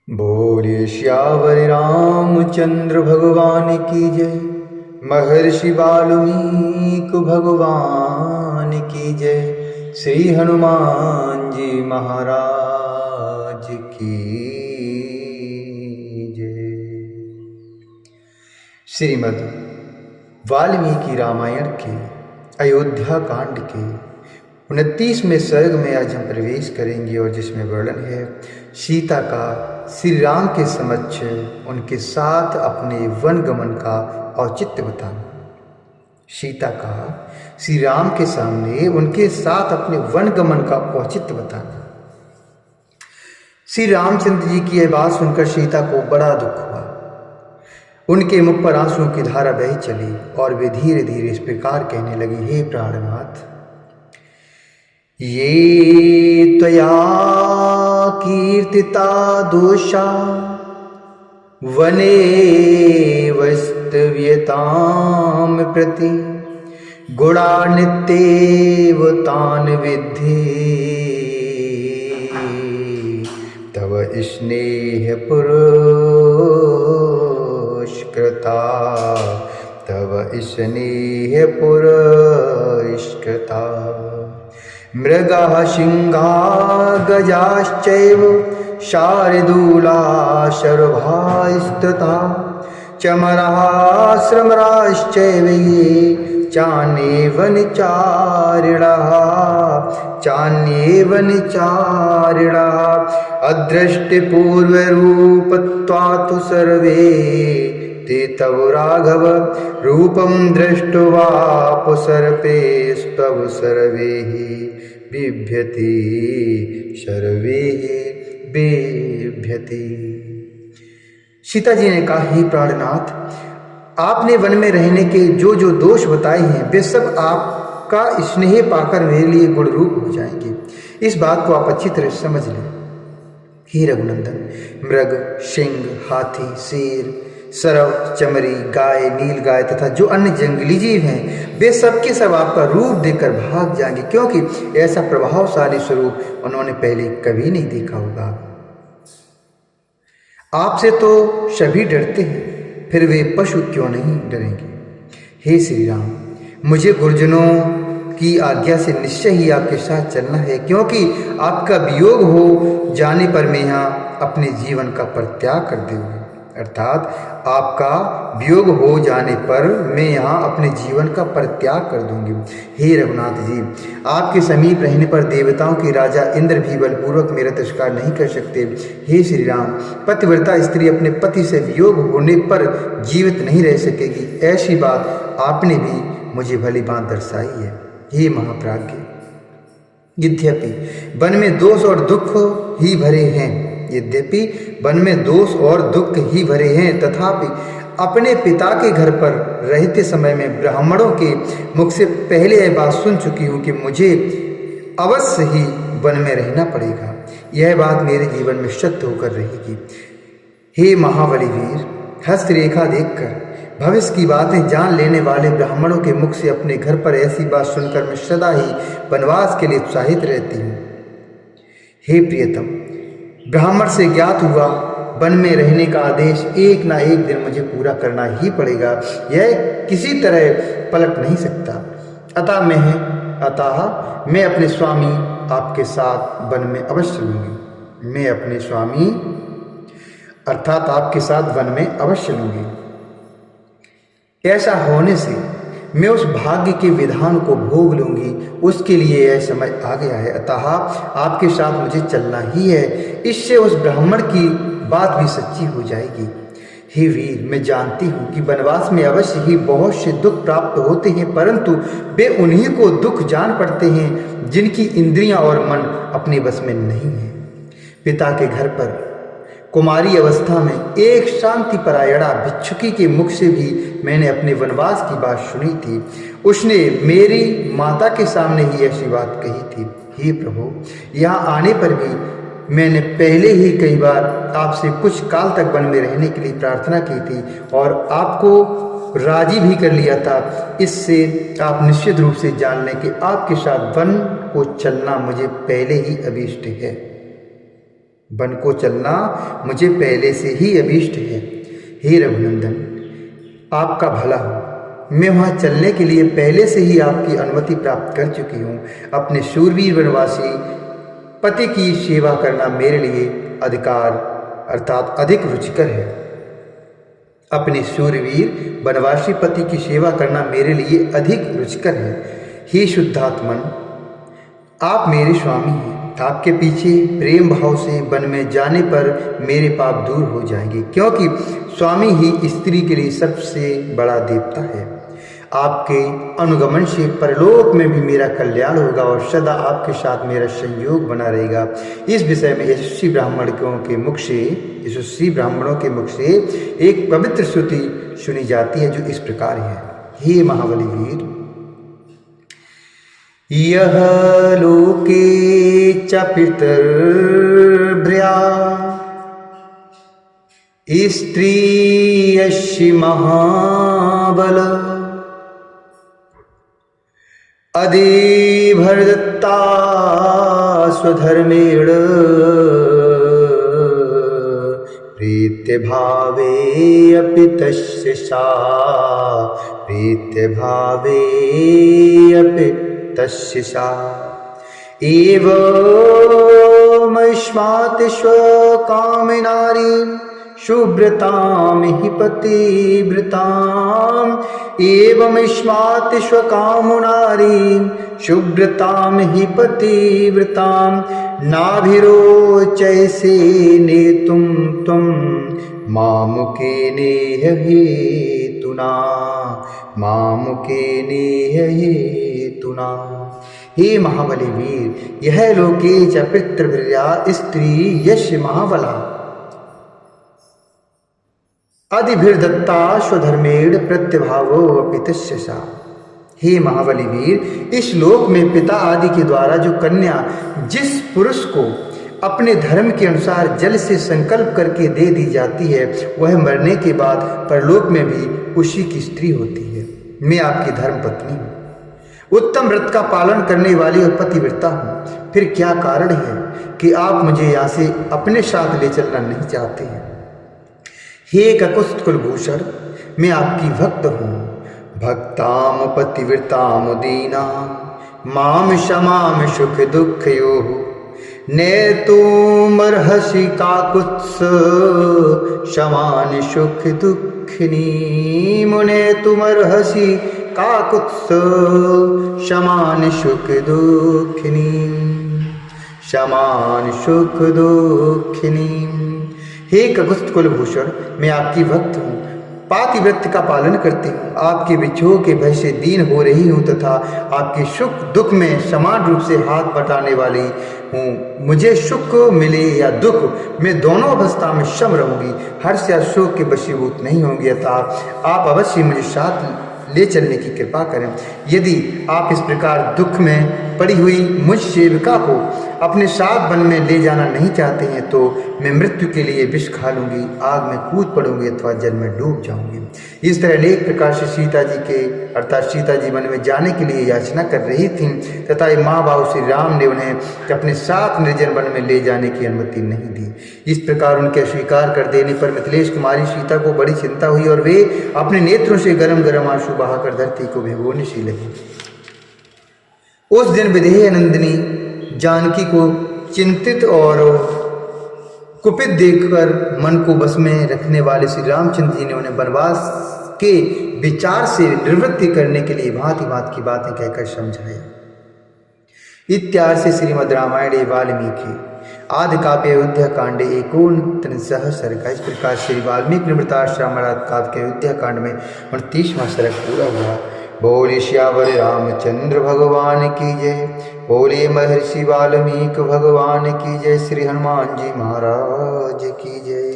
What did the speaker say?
बोलिए श्यावर रामचंद्र भगवान की जय। महर्षि वाल्मीकि भगवान की जय। श्री हनुमान जी महाराज की जय। श्रीमद् वाल्मीकि रामायण के अयोध्या कांड के 29वें सर्ग में आज हम प्रवेश करेंगे और जिसमें वर्णन है सीता का श्री राम के समक्ष उनके साथ अपने वन गमन का औचित्य बताना। सीता का श्री राम के सामने उनके साथ अपने वन गमन का औचित्य बताना। श्री रामचंद्र जी की यह बात सुनकर सीता को बड़ा दुख हुआ। उनके मुख पर आंसुओं की धारा बह चली और वे धीरे धीरे इस प्रकार कहने लगी, हे प्राणनाथ, ये त्वया कीर्तिता दोषा वने वस्तव्यताम प्रति गुणा नित्येव तान विद्धि तव स्नेह पुरस्कृता तव स्नेह पुरस्कृता मृगाः सिंहा गजाश्चैव शार्दूला शर्वास्तथा चमराः श्रमराश्चैव ये चान्येव निचारिणाः अदृष्टपूर्वरूपत्वात् सर्वे ते तव राघव रूपं दृष्ट्वा पुसर्पेस्तव सर्वे बिभ्यति सर्वे बिभ्यति। सीता जी ने कहा, हे प्राणनाथ, आपने वन में रहने के जो जो दोष बताए हैं वे सब आपका स्नेह पाकर मेरे लिए गुण रूप हो जाएंगे। इस बात को आप अच्छी तरह समझ लें। हे रघुनंदन, मृग, सिंह, हाथी, शेर, सरव, चमरी, गाय, नील गाय तथा जो अन्य जंगली जीव हैं वे सब के सब आपका रूप देखकर भाग जाएंगे, क्योंकि ऐसा प्रभावशाली स्वरूप उन्होंने पहले कभी नहीं देखा होगा। आपसे तो सभी डरते हैं, फिर वे पशु क्यों नहीं डरेंगे। हे श्री राम, मुझे गुरुजनों की आज्ञा से निश्चय ही आपके साथ चलना है, क्योंकि आपका वियोग हो जाने पर मैं यहाँ अपने जीवन का परित्याग कर दूंगी। अर्थात आपका वियोग हो जाने पर मैं यहाँ अपने जीवन का परित्याग कर दूंगी। हे रघुनाथ जी, आपके समीप रहने पर देवताओं के राजा इंद्र भी बलपूर्वक मेरा तिरस्कार नहीं कर सकते। हे श्री राम, पतिव्रता स्त्री अपने पति से वियोग होने पर जीवित नहीं रह सकेगी, ऐसी बात आपने भी मुझे भली बात दर्शाई है। हे महाप्राज्ञ, यद्यपि वन में दोष और दुख ही भरे हैं, तथापि अपने पिता के घर पर रहते समय में ब्राह्मणों के मुख से पहले यह बात सुन चुकी हूँ कि मुझे अवश्य ही वन में रहना पड़ेगा। यह बात मेरे जीवन में सत्य होकर रहेगी। हे महाबली वीर, हस्तरेखा देखकर भविष्य की बातें जान लेने वाले ब्राह्मणों के मुख से अपने घर पर ऐसी बात सुनकर मैं सदा ही वनवास के लिए उत्साहित रहती हूँ। हे प्रियतम, ब्राह्मण से ज्ञात हुआ वन में रहने का आदेश एक ना एक दिन मुझे पूरा करना ही पड़ेगा, यह किसी तरह पलट नहीं सकता। अतः मैं अपने स्वामी आपके साथ वन में अवश्य लूँगी। मैं अपने स्वामी अर्थात आपके साथ वन में अवश्य लूँगी। ऐसा होने से मैं उस भाग्य के विधान को भोग लूंगी, उसके लिए यह समय आ गया है। अतः आपके साथ मुझे चलना ही है, इससे उस ब्राह्मण की बात भी सच्ची हो जाएगी। हे वीर, मैं जानती हूँ कि वनवास में अवश्य ही बहुत से दुख प्राप्त होते हैं, परंतु वे उन्हीं को दुख जान पड़ते हैं जिनकी इंद्रियां और मन अपने बस में नहीं है। पिता के घर पर कुमारी अवस्था में एक शांति परायणा भिक्षुकी के मुख से भी मैंने अपने वनवास की बात सुनी थी। उसने मेरी माता के सामने ही ऐसी बात कही थी। हे प्रभु, यहाँ आने पर भी मैंने पहले ही कई बार आपसे कुछ काल तक वन में रहने के लिए प्रार्थना की थी और आपको राजी भी कर लिया था। इससे आप निश्चित रूप से जान लें कि आपके साथ वन को चलना मुझे पहले ही अभीष्ट है। वन को चलना मुझे पहले से ही अभीष्ट है। हे रघुनंदन, आपका भला हो। मैं वहाँ चलने के लिए पहले से ही आपकी अनुमति प्राप्त कर चुकी हूँ। अपने शूरवीर वनवासी पति की सेवा करना मेरे लिए अधिकार अर्थात अधिक रुचिकर है। अपने शूरवीर वनवासी पति की सेवा करना मेरे लिए अधिक रुचिकर है। हे शुद्धात्मन, आप मेरे स्वामी हैं। आपके पीछे प्रेम भाव से वन में जाने पर मेरे पाप दूर हो जाएंगे, क्योंकि स्वामी ही स्त्री के लिए सबसे बड़ा देवता है। आपके अनुगमन से परलोक में भी मेरा कल्याण होगा और सदा आपके साथ मेरा संयोग बना रहेगा। इस विषय में यशस्वी ब्राह्मणों के मुख से एक पवित्र श्रुति सुनी जाती है जो इस प्रकार है। हे महाबली वीर, यह लोके च पितर्भ्र्या स्त्रीयस्य महाबल अधिभर्दत्ता स्वधर्मेण प्रीत्यभावे अपि तस्य सा प्रीत्यभावे अपि तस्य सा एवमस्मात् स्वकामिनारीं शुभ्रतां हि पतिव्रताम् एवमस्मात् स्वकामुनारीं शुभ्रतां हि पतिव्रतां नाभिरोचयसे नेतुं त्वं मामुकेन हेतुना हेतुना। हे महाबली वीर, यह लोके च पितृभ्र्या स्त्री यश महाबला अधिभिर्दत्ता स्वधर्मेण प्रत्यभावो अपि तस्य सा। हे महाबली वीर, इस लोक में पिता आदि के द्वारा जो कन्या जिस पुरुष को अपने धर्म के अनुसार जल से संकल्प करके दे दी जाती है, वह मरने के बाद परलोक में भी उसी की स्त्री होती है। मैं आपकी धर्म पत्नी हूँ, उत्तम व्रत का पालन करने वाली और पतिव्रता हूँ। फिर क्या कारण है कि आप मुझे यहाँ से अपने साथ ले चलना नहीं चाहते हैं? हे ककुत्स्थ कुलभूषण, मैं आपकी भक्त हूँ। भक्ताम पतिव्रताम दीना माम क्षमाम सुख दुःखयोः नेतुमर्हसि काकुत्स शमान सुख दुःखिनी मुने तुमर्हसि काकुत्स शमान सुख दुःखिनी शमान सुख दुःखिनी। हे ककुत्स्थ कुलभूषण, मैं आपकी भक्त हूँ, पातिव्रत्य का पालन करती हूँ, आपके विछोह के भय से दीन हो रही हूँ तथा आपके सुख दुख में समान रूप से हाथ बटाने वाली हूँ। मुझे सुख मिले या दुख, मैं दोनों अवस्था में सम रहूँगी, हर्ष या शोक के वशीभूत नहीं होंगी। अतः आप अवश्य मुझे साथ ले चलने की कृपा करें। यदि आप इस प्रकार दुख में पड़ी हुई मुझ सेविका को अपने साथ वन में ले जाना नहीं चाहते हैं तो मैं मृत्यु के लिए विष खा लूँगी, आग में कूद पड़ूंगी अथवा जल में डूब जाऊंगी। इस तरह अनेक प्रकार से सीता जी के अर्थात सीता जी वन में जाने के लिए याचना कर रही थीं तथा माँ बाबू श्री राम ने उन्हें अपने साथ निर्जन वन में ले जाने की अनुमति नहीं दी। इस प्रकार उनके अस्वीकार कर देने पर मिथिलेश कुमारी सीता को बड़ी चिंता हुई और वे अपने नेत्रों से गरम गरम आंसू बहाकर धरती को भिगोने सी लगी। उस दिन विदेह नंदिनी जानकी को चिंतित और कुपित देखकर मन को बस में रखने वाले श्री रामचंद्र जी ने उन्हें वनवास के विचार से निवृत्ति करने के लिए भांति भांति की बातें कहकर समझाया। इत्यादि से श्रीमद् रामायणे वाल्मीकि आदि काव्य अयोध्या कांडे 39 सर्ग। इस प्रकार श्री वाल्मीकि निवृत्ताश्रम काव्य के अयोध्या कांड में 29वां सर्ग पूरा हुआ। बोले श्यावर रामचंद्र भगवान की जय। बोले महर्षि वाल्मीकि भगवान की जय। श्री हनुमान जी महाराज की जय।